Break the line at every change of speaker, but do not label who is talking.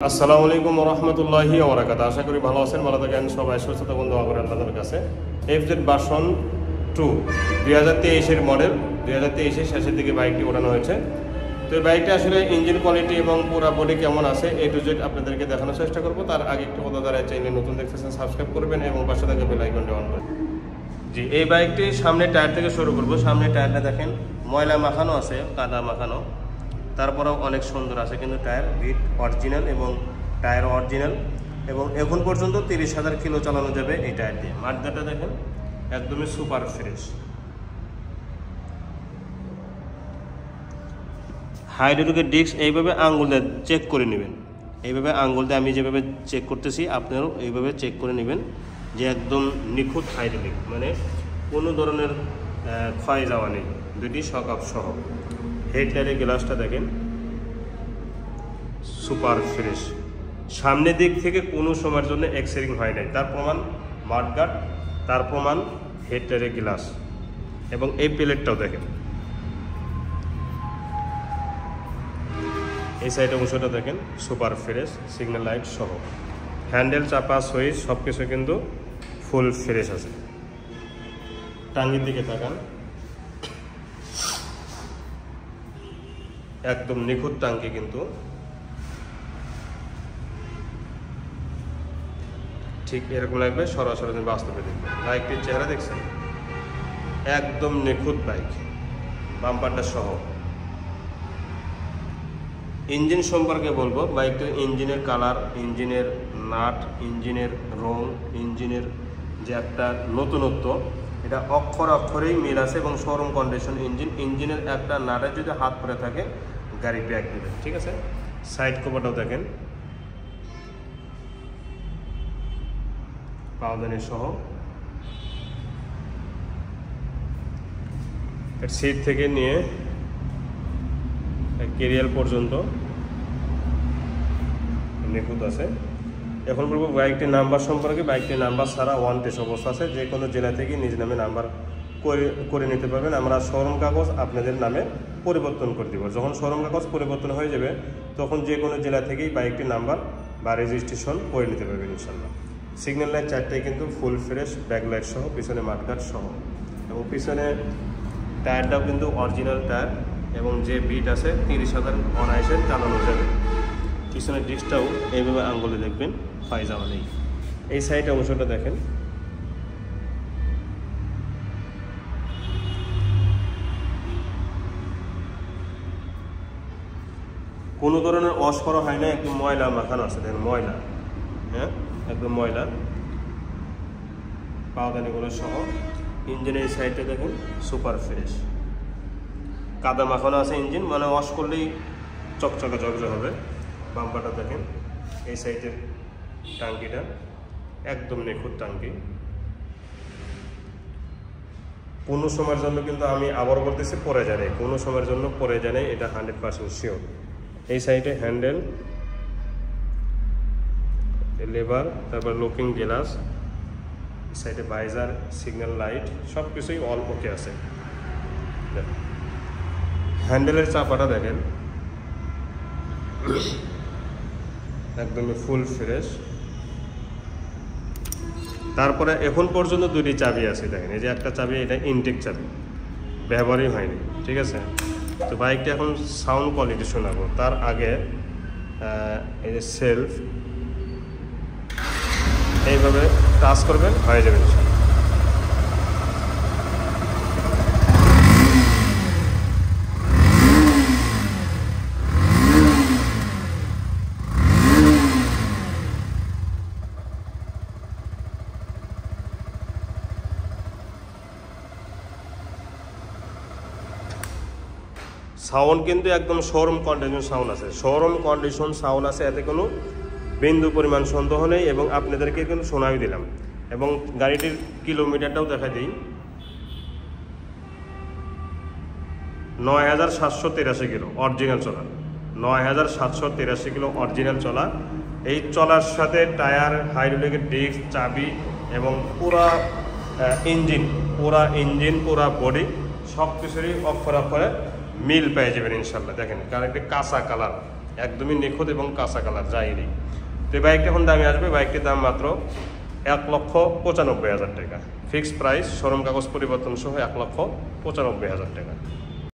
আসসালামু আলাইকুম রহমতুল্লাহি ওয়া বারাকাতুহু। আশা করি ভালো আছেন, ভালো থাকেন সবাই, সুস্থ থাকুন, দোয়া করি আল্লাহর কাছে। এফজেড ভার্সন 2 2023-এর মডেল, 2023-এর শেষের দিকে বাইকটি ওঠানো হয়েছে। তো এই বাইকটা আসলে ইঞ্জিন কোয়ালিটি এবং পুরো বডি কেমন আছে এ টু জেড আপনাদেরকে দেখানোর চেষ্টা করব। তার আগে একটু কথা, যারা চ্যানেলে নতুন দেখতেছেন সাবস্ক্রাইব করবেন এবং পাশে থাকা বেল আইকনটি অন করবেন। জি, এই বাইকটি সামনে টায়ার থেকে শুরু করব। সামনে টায়ারটা দেখেন ময়লা মাখানো আছে, কাদা মাখানো, তারপরেও অনেক সুন্দর আছে, কিন্তু টায়ার বিট অরিজিনাল এবং টায়ার অরিজিনাল এবং এখন পর্যন্ত 30,000 কিলো চালানো যাবে এই টায়ার দিয়ে। মাঠগাটা দেখেন একদমই সুপার ফ্রেশ। হাইড্রোলিকের ডিস্ক এইভাবে আঙ্গুল দিয়ে চেক করে নেবেন, এইভাবে আঙ্গুল দিয়ে আমি যেভাবে চেক করতেছি আপনারাও এইভাবে চেক করে নেবেন যে একদম নিখুঁত হাইড্রোলিক, মানে কোনো ধরনের ক্ষয় যাওয়া নেই, দুটি শক আপ সহ। হেডলাইটের গ্লাসটা দেখেন সুপার ফ্রেশ, সামনের দিক থেকে কোনো সময়ের জন্য এক্সেরিং হয় নাই, তার প্রমাণ মাঠগার্ড, তার প্রমাণ হেডলাইটের গ্লাস এবং এই প্লেটটাও দেখেন। এই সাইড অংশটা দেখেন সুপার ফ্রেশ, সিগন্যাল লাইট সহ, হ্যান্ডেল, চাপা, সুইচ সব কিছু কিন্তু ফুল ফ্রেশ আছে। টাঙ্গির দিকে তাকান, একদম নিখুঁত টাঙ্কি, কিন্তু ঠিক এরকম লাগবে সরাসরি বাস্তবে দেখবেন। বাইকটির চেহারা দেখছেন একদম নিখুঁত বাইক, বাম্পারটা সহ। ইঞ্জিন সম্পর্কে বলবো, বাইকটির ইঞ্জিনের কালার, ইঞ্জিনের নাট, ইঞ্জিনের রং, ইঞ্জিনের যে একটা নতুনত্ব, এটা অক্ষর অক্ষরেই মিল আছে এবং শোরুম কন্ডিশন ইঞ্জিন। ইঞ্জিনের একটা নাটে যদি হাত পরে থাকে গাড়ি ব্যাক দেবে, ঠিক আছে। সাইড কভারটাও দেখেন পাওদানি সহ। সিট থেকে নিয়ে কেরিয়ার পর্যন্ত নিখুঁত আছে। এখন বলবো বাইকটির নাম্বার সম্পর্কে। বাইকটির নাম্বার ছাড়া ওয়ান টেস্ট অবস্থা আছে, যে কোনো জেলা থেকে নিজ নামে নাম্বার করে নিতে পারবেন। আমরা শোরুম কাগজ আপনাদের নামে পরিবর্তন করে দেবো। যখন শোরুম কাগজ পরিবর্তন হয়ে যাবে তখন যে কোনো জেলা থেকেই বাইকটির নাম্বার বা রেজিস্ট্রেশন করে নিতে পারবেন ইনশাল্লাহ। সিগন্যাল লাইট চারটাই কিন্তু ফুল ফ্রেশ, ব্যাকলাইট সহ, পিছনে মাঠগার্ড সহ এবং পিছনে টায়ারটাও কিন্তু অরিজিনাল টায়ার এবং যে বিট আছে 30,000 অনায়াসে চালানো যাবে। পিছনের ডিস্কটাও এইভাবে আঙ্গুলে দেখবেন, পায়ে যাওয়া নেই। এই সাইডে অংশটা দেখেন কোনো ধরনের অস্পর হয় না, একদম ময়লা মাখানো আছে, দেখেন ময়লা, হ্যাঁ একদম ময়লা, পাওদানিগুলো সহ। ইঞ্জিনের এই সাইডটা দেখুন সুপার ফ্রেশ, কাদা মাখানো আছে ইঞ্জিন, মানে ওয়াশ করলেই চকচকা ঝকঝক হবে। বাম্পারটা দেখেন, এই সাইডের টাঙ্কিটা একদম নিখুঁত টাঙ্কি। কোনো সময়ের জন্য কিন্তু আমি আবার বলতেছি পরে জানে, কোনো সময়ের জন্য পরে জানে, এটা 100% শিওর। এই সাইডে হ্যান্ডেল, লেবার, তারপর লুকিং গ্লাস, সাইডে ভাইজার, সিগন্যাল লাইট সব কিছুই অল ওকে আছে। হ্যান্ডেলের চাপাটা দেখেন একদমই ফুল ফ্রেশ। তারপরে এখন পর্যন্ত দুটি চাবি আছে দেখেন, এই যে একটা চাবি, এটা ইনটেক চাবি, ব্যবহারই হয়নি, ঠিক আছে। তো বাইকটা এখন সাউন্ড কোয়ালিটি শোনাবো, তার আগে এই যে সেলফ এইভাবে টাচ করবেন, হয়ে যাবে ইনশাআল্লাহ। সাউন্ড কিন্তু একদম শোরুম কন্ডিশন সাউন্ড আছে, শোরুম কন্ডিশন সাউন্ড আছে, এতে কোনো বিন্দু পরিমাণ সন্দেহ নেই এবং আপনাদেরকে কিন্তু শোনাই দিলাম। এবং গাড়িটির কিলোমিটারটাও দেখা দিই, 9,783 কিলো অরিজিনাল চলা, 9,783 কিলো অরিজিনাল চলা। এই চলার সাথে টায়ার, হাইড্রোলিকের ডিস্ক, চাবি এবং পুরা ইঞ্জিন, পুরা বডি সব কিছুরই অক্ষরে অক্ষরে মিল পেয়ে যাবেন ইনশাল্লাহ। দেখেন কার একটি কাঁচা কালার, একদমই নিখুঁত এবং কাঁচা কালার যায়নি। তো এই বাইকটা এখন দামে আসবে, বাইকটির দাম মাত্র 1,95,000 টাকা। ফিক্সড প্রাইস, শোরুম কাগজ পরিবর্তন সহ 1,95,000 টাকা।